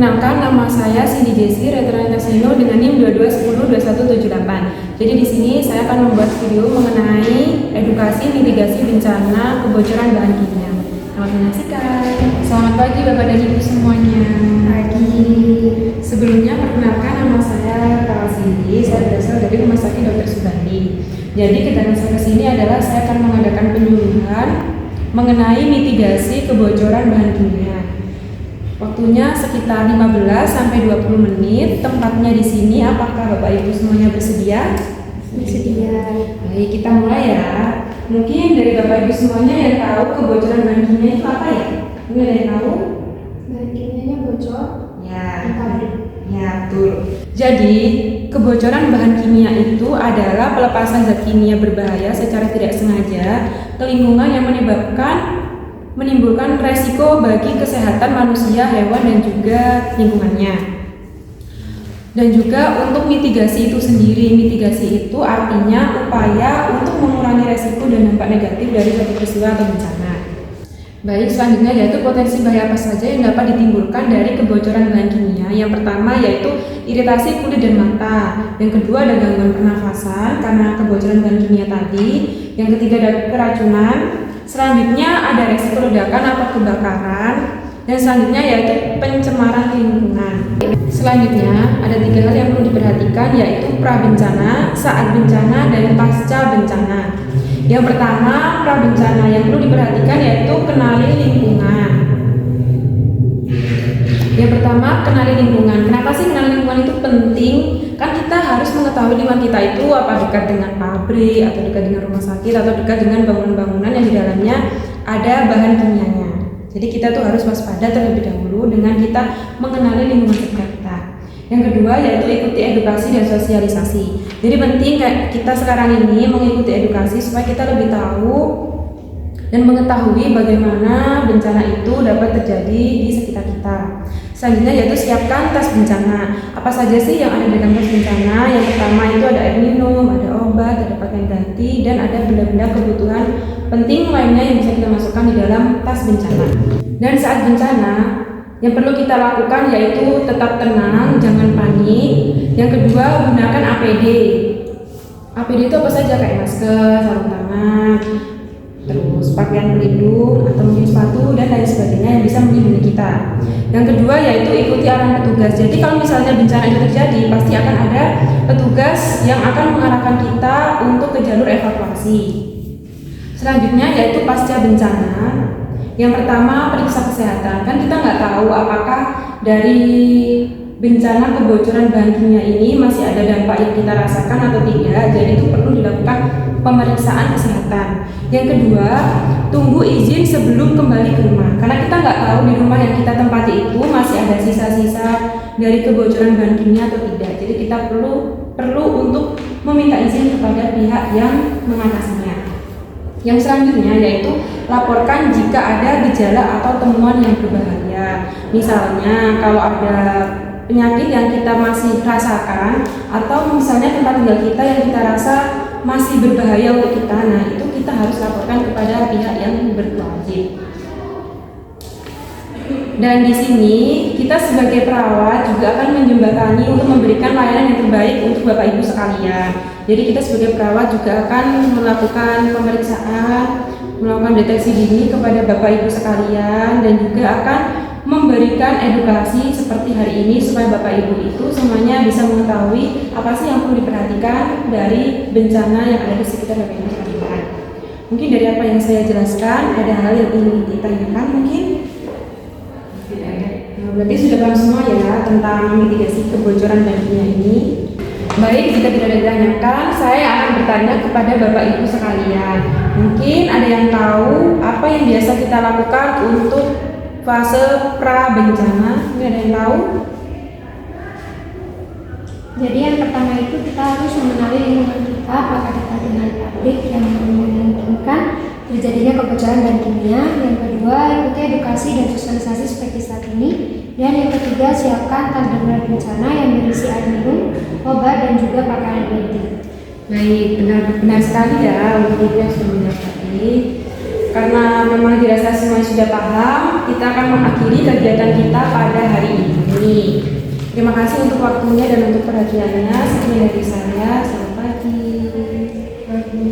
Perkenalkan, nama saya Cindy Jessi Retrantasino dengan NIM 22102178. Jadi di sini saya akan membuat video mengenai edukasi mitigasi bencana kebocoran bahan kimia. Selamat menyaksikan. Selamat pagi Bapak dan Ibu semuanya. Pagi. Sebelumnya perkenalkan, nama saya Kak Cindy. Saya berasal dari Rumah Sakit Dr. Subandi. Jadi kedatangan saya ke sini adalah saya akan mengadakan penyuluhan mengenai mitigasi kebocoran bahan kimia. Waktunya sekitar 15 sampai 20 menit. Tempatnya di sini. Apakah Bapak Ibu semuanya bersedia? Bersedia. Baik, kita mulai ya. Mungkin dari Bapak Ibu semuanya yang tahu kebocoran bahan kimia itu apa ya? Mungkin ada yang tahu? Bahan kimianya bocor. Ya, Pabrik. ya betul. Jadi kebocoran bahan kimia itu adalah pelepasan zat kimia berbahaya secara tidak sengaja ke lingkungan yang menimbulkan resiko bagi kesehatan manusia, hewan, dan juga lingkungannya. Dan juga untuk mitigasi itu sendiri. Mitigasi itu artinya upaya untuk mengurangi resiko dan dampak negatif dari suatu peristiwa atau bencana. Baik, selanjutnya yaitu potensi bahaya apa saja yang dapat ditimbulkan dari kebocoran bahan kimia. Yang pertama yaitu iritasi kulit dan mata. Yang kedua ada gangguan pernafasan karena kebocoran bahan kimia tadi. Yang ketiga ada keracunan. Selanjutnya ada resiko ledakan atau kebakaran, dan selanjutnya yaitu pencemaran lingkungan. Selanjutnya ada 3 hal yang perlu diperhatikan, yaitu prabencana, saat bencana, dan pasca bencana. Yang pertama, prabencana yang perlu diperhatikan yaitu kenali lingkungan. Yang pertama, kenali lingkungan. Kenapa sih kenali lingkungan itu penting? Kan kita harus mengetahui lingkungan kita itu apa dekat dengan pabrik, atau dekat dengan rumah sakit, atau dekat dengan bangunan-bangunan yang di dalamnya ada bahan kimianya. Jadi kita tuh harus waspada terlebih dahulu dengan kita mengenali lingkungan sekitar kita. Yang kedua yaitu ikuti edukasi dan sosialisasi. Jadi penting kayak kita sekarang ini mengikuti edukasi supaya kita lebih tahu dan mengetahui bagaimana bencana itu dapat terjadi di sekitar kita. Selanjutnya yaitu siapkan tas bencana. Apa saja sih yang ada dalam tas bencana? Yang pertama itu ada air minum, ada obat, ada pakaian ganti, dan ada benda-benda kebutuhan penting lainnya yang bisa kita masukkan di dalam tas bencana. Dan saat bencana, yang perlu kita lakukan yaitu tetap tenang, jangan panik. Yang kedua, gunakan APD. APD itu apa saja? Kayak masker, sarung tangan, terus pakaian pelindung atau mungkin sepatu dan lain sebagainya yang bisa melindungi kita. Yang kedua yaitu ikuti arahan petugas. Jadi kalau misalnya bencana itu terjadi, pasti akan ada petugas yang akan mengarahkan kita untuk ke jalur evakuasi. Selanjutnya yaitu pasca bencana. Yang pertama, periksa kesehatan. Kan kita nggak tahu apakah dari bencana kebocoran bahan kimia ini masih ada dampak yang kita rasakan atau tidak. Jadi itu perlu dilakukan pemeriksaan kesehatan. Yang kedua, tunggu izin sebelum kembali ke rumah. Karena kita nggak tahu di rumah yang kita tempati itu masih ada sisa-sisa dari kebocoran bahan kimia atau tidak. Jadi kita perlu untuk meminta izin kepada pihak yang mengatasinya. Yang selanjutnya yaitu laporkan jika ada gejala atau temuan yang berbahaya. Misalnya kalau ada penyakit yang kita masih rasakan, atau misalnya tempat tinggal kita yang kita rasa masih berbahaya untuk kita, nah itu kita harus laporkan kepada pihak yang berwajib. Dan di sini kita sebagai perawat juga akan menjembatani untuk memberikan layanan yang terbaik untuk Bapak Ibu sekalian. Jadi kita sebagai perawat juga akan melakukan pemeriksaan, melakukan deteksi dini kepada Bapak Ibu sekalian, dan juga akan memberikan edukasi seperti hari ini supaya Bapak Ibu itu semuanya bisa mengetahui apa sih yang perlu diperhatikan dari bencana yang ada di sekitar Bapak Ibu sekalian. Mungkin dari apa yang saya jelaskan ada hal yang ingin ditanyakan mungkin? Nah, berarti sudah paham semua ya tentang mitigasi kebocoran bahan kimia ini. Baik, jika tidak ada ditanyakan, saya akan bertanya kepada Bapak Ibu sekalian. Mungkin ada yang tahu apa yang biasa kita lakukan untuk fase pra bencana? Ini ada yang tahu? Jadi yang pertama itu kita harus mengenali lingkungan kita, apakah kita tinggal di pabrik yang memungkinkan terjadinya kebocoran bahan kimia. Yang kedua, ikuti edukasi dan sosialisasi seperti saat ini. Dan yang ketiga, siapkan tas darurat bencana yang berisi air minum, obat, dan juga pakaian ganti. Baik, benar sekali ya untuk yang sudah menjawab tadi. Karena memang dirasa semuanya sudah paham, kita akan mengakhiri kegiatan kita pada hari ini. ini. Terima kasih untuk waktunya dan untuk perhatiannya. Sekian dari saya. Selamat pagi. Pagi.